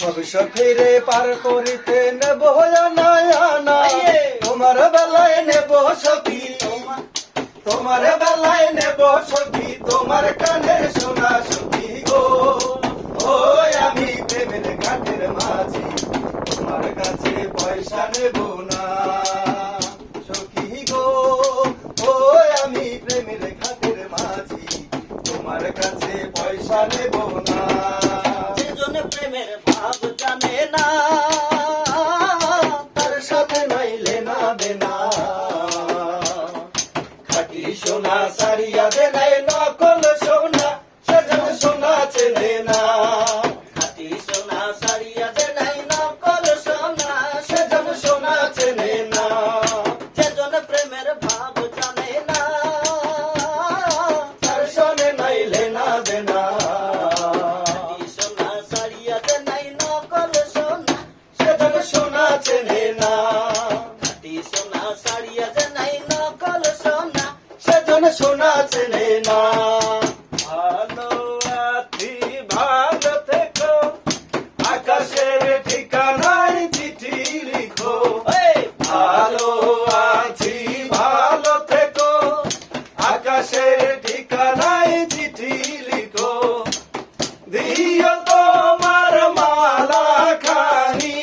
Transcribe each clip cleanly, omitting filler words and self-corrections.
ভবিষ্যৎ ফিরে পার করিতে নেব না তোমার বেলায় নেব সখী তোমার বেলায় নেব সখী তোমার কানের শোনা সখী গো ও আমি প্রেমের ঘাটের মাঝি তোমার কাছে পয়সা নেব না সখী গো ও আমি প্রেমের ঘাটের মাঝি তোমার কাছে পয়সা নেব না প্রেমের ভাব জানে না তার সাথে নাইলে না দেনা খাঁটি সোনা সারিয়া দে নাই নকল সোনা সেজন সোনা চেনে না খাঁটি সোনা সারিয়া দে নাই নকল সোনা সেজন সোনা চেনে না যেজন প্রেমের ভাব জানে না তার সনে নাইলে না দেনা সোনা চেনে না খাঁটি সোনা সারিয়া দে নাই নকল সোনা সেজন সোনা চেনে না ভালো আছি ভালো থেকো আকাশের ঠিকানায় চিঠি লিখো ভালো আছি ভালো থেকো আকাশের ঠিকানায় চিঠি লিখো দিও তোমার মালা খানি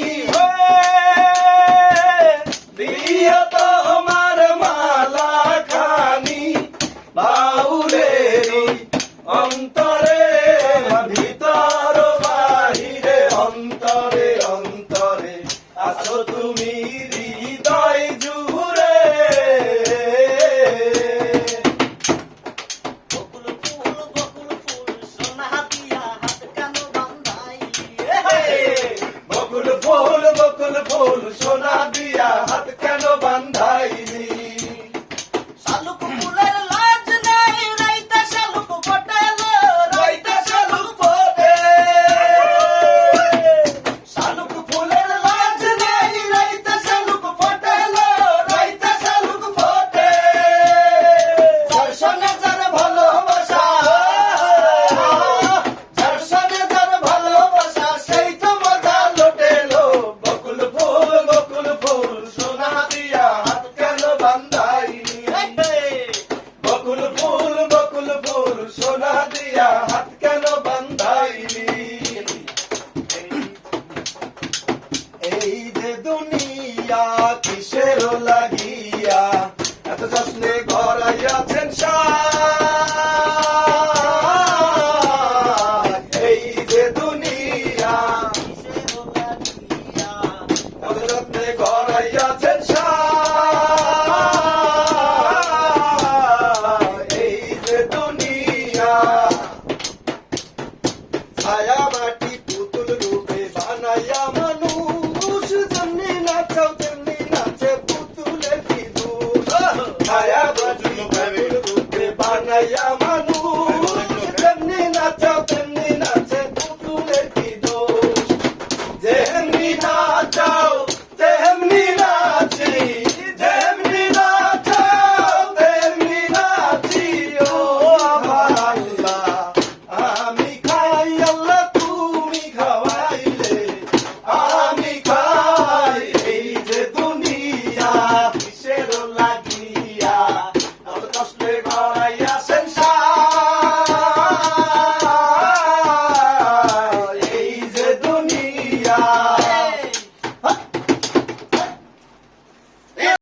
দিও তোমার মালা খানি বাউলেরি অন্তরে ভিতর বাহিরে অন্তরে অন্তরে আছো তুমি হৃদয় জুড়ে বকুল ফুল সোনা দিয়া হাত কেন বান্ধাই বকুল ফুল সোনা দিয়া হাত কেন বান্ধাইলি শালুক ফুলের লাজ নাই রাইতা শালুক ফটেল রাইতা শালুক ফোটে শালুক ফুলের লাজ নাই রাইতা শালুক ফোটেল রাইতা শালুক ফোটে যার সঙ্গে যার ভালোবাসা যার সঙ্গে যার ভালোবাসা সেই তো মজা লোটেলো বকুল ফুল সোনা দিয়া হাত কেন বান্ধাইলি বকুল ফুল সোনা দিয়া হাত কেন বান্ধাইলি এই যে দুনিয়া কিসের লাগিয়া এত যত্নে গড়াইয়াছেন সাজ এই যে দুনিয়া এত যত্নে গড়াইয়াছেন সাজ এই যে দুনিয়া ছায়া